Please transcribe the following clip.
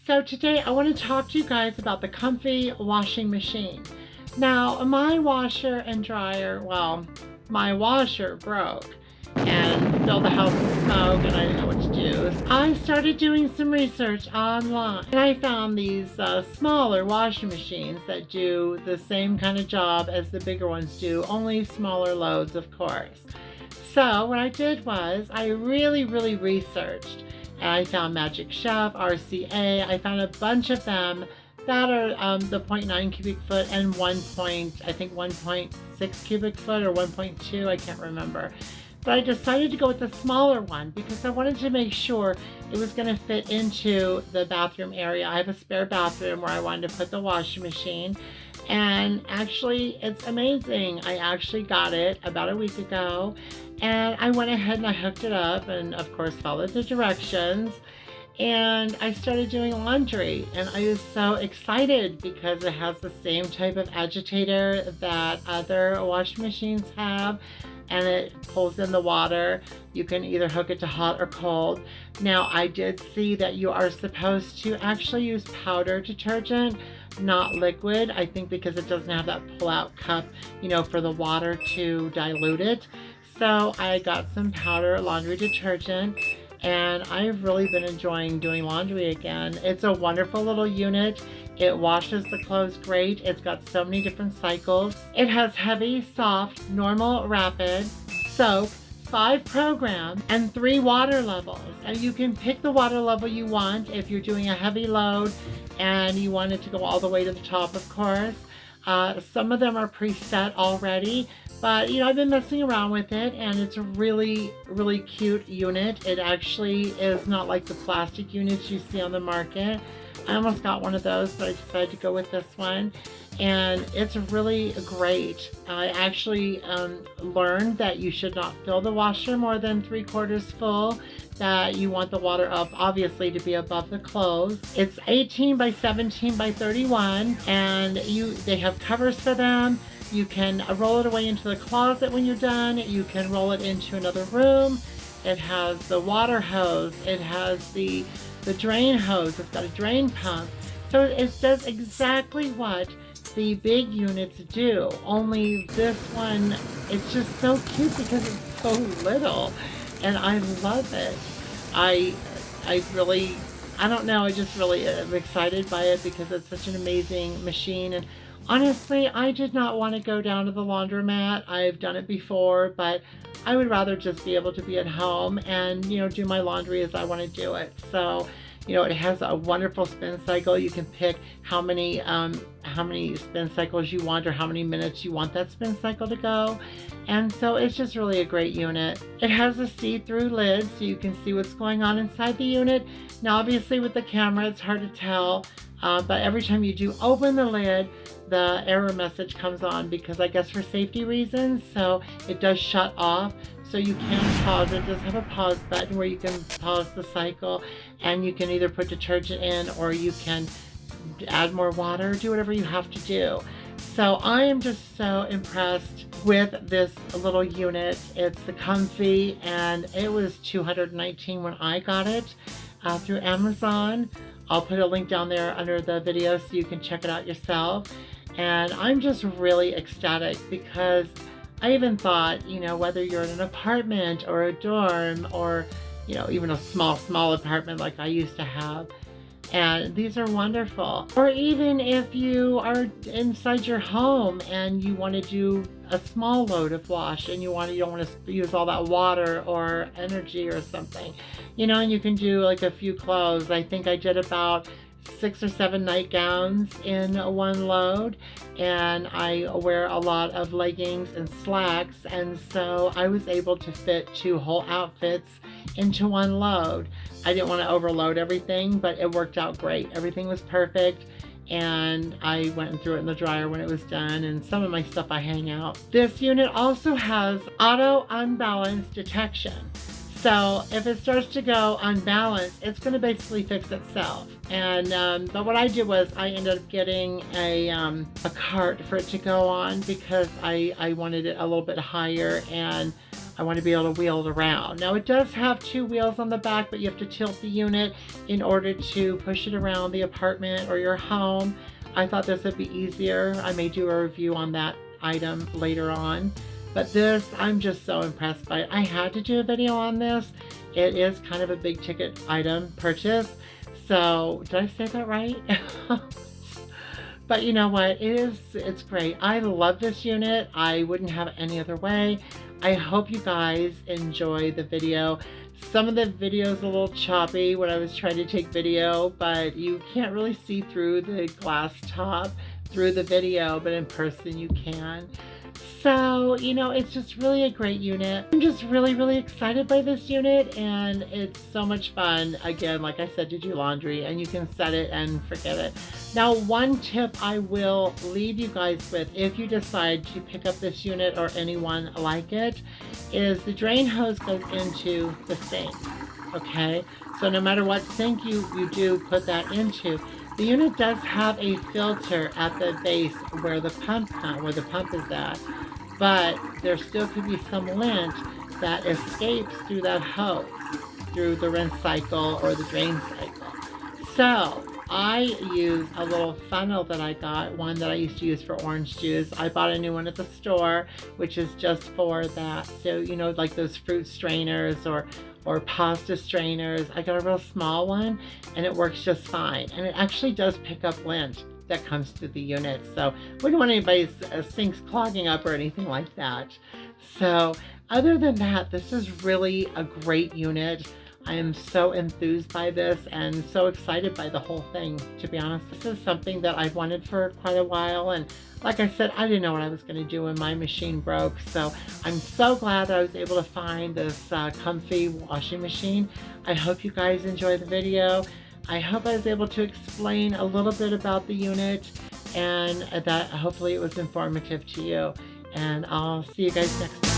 So today I want to talk to you guys about the Comfee washing machine. Now my washer and dryer, well, my washer broke and filled the house with smoke and I didn't know what to do. I started doing some research online and I found these smaller washing machines that do the same kind of job as the bigger ones do, only smaller loads, of course. So what I did was I really researched. I found Magic Chef, RCA. I found a bunch of them that are the 0.9 cubic foot and 1.6 cubic foot or 1.2, I can't remember. But I decided to go with the smaller one because I wanted to make sure it was going to fit into the bathroom area. I have a spare bathroom where I wanted to put the washing machine. And actually, it's amazing. I actually got it about a week ago. And I went ahead and I hooked it up and of course followed the directions. And I started doing laundry and I was so excited because it has the same type of agitator that other washing machines have. And it pulls in the water. You can either hook it to hot or cold. Now I did see that you are supposed to actually use powder detergent, not liquid. I think because it doesn't have that pull-out cup, you know, for the water to dilute it. So I got some powder laundry detergent and I've really been enjoying doing laundry again. It's a wonderful little unit. It washes the clothes great. It's got so many different cycles. It has heavy, soft, normal, rapid, soap, 5 program, and 3 water levels. And you can pick the water level you want if you're doing a heavy load and you want it to go all the way to the top, of course. Some of them are preset already, but you know, I've been messing around with it and it's a really cute unit. It actually is not like the plastic units you see on the market. I almost got one of those, but I decided to go with this one. And it's really great. I actually learned that you should not fill the washer more than 3/4 full, that you want the water up obviously to be above the clothes. It's 18 by 17 by 31 and they have covers for them. You can roll it away into the closet when you're done. You can roll it into another room. It has the water hose. It has the drain hose. It's got a drain pump. So it does exactly what the big units do, only this one, it's just so cute because it's so little and I love it. I don't know, I just really am excited by it because it's such an amazing machine. And honestly, I did not want to go down to the laundromat. I've done it before, but I would rather just be able to be at home and, you know, do my laundry as I want to do it. So, you know, it has a wonderful spin cycle. You can pick how many spin cycles you want or how many minutes you want that spin cycle to go. And so it's just really a great unit. It has a see-through lid so you can see what's going on inside the unit. Now obviously with the camera it's hard to tell, but every time you do open the lid, the error message comes on because I guess for safety reasons, so it does shut off. So you can pause. It does have a pause button where you can pause the cycle and you can either put detergent in or you can add more water, do whatever you have to do. So I am just so impressed with this little unit. It's the Comfee and it was $219 when I got it through Amazon. I'll put a link down there under the video so you can check it out yourself. And I'm just really ecstatic because I even thought, you know, whether you're in an apartment or a dorm or, you know, even a small apartment like I used to have, and these are wonderful. Or even if you are inside your home and you want to do a small load of wash and you don't want to use all that water or energy or something, you know, and you can do like a few clothes. I think I did about 6 or 7 nightgowns in one load, and I wear a lot of leggings and slacks, and so I was able to fit 2 whole outfits into one load. I didn't want to overload everything, but it worked out great. Everything was perfect, and I went and threw it in the dryer when it was done, and some of my stuff I hang out. This unit also has auto unbalanced detection. So if it starts to go unbalanced, it's going to basically fix itself. And but what I did was I ended up getting a cart for it to go on because I wanted it a little bit higher, and I want to be able to wheel it around. Now it does have 2 wheels on the back, but you have to tilt the unit in order to push it around the apartment or your home. I thought this would be easier. I may do a review on that item later on. But this, I'm just so impressed by it. I had to do a video on this. It is kind of a big ticket item purchase. So, did I say that right? But you know what, it's great. I love this unit. I wouldn't have it any other way. I hope you guys enjoy the video. Some of the video is a little choppy when I was trying to take video, but you can't really see through the glass top through the video, but in person you can. So, you know, it's just really a great unit. I'm just really excited by this unit, and it's so much fun, again, like I said, to do laundry, and you can set it and forget it. Now, one tip I will leave you guys with if you decide to pick up this unit or anyone like it is the drain hose goes into the sink, okay? So no matter what sink you do put that into, the unit does have a filter at the base where the pump is at, but there still could be some lint that escapes through that hose, through the rinse cycle or the drain cycle. So I use a little funnel that I got, one that I used to use for orange juice. I bought a new one at the store, which is just for that. So, you know, like those fruit strainers or pasta strainers. I got a real small one and it works just fine. And it actually does pick up lint that comes through the unit. So wouldn't want anybody's sinks clogging up or anything like that. So other than that, this is really a great unit. I am so enthused by this and so excited by the whole thing, to be honest. This is something that I've wanted for quite a while, and like I said, I didn't know what I was going to do when my machine broke, so I'm so glad that I was able to find this Comfee washing machine. I hope you guys enjoy the video. I hope I was able to explain a little bit about the unit, and that hopefully it was informative to you. And I'll see you guys next time.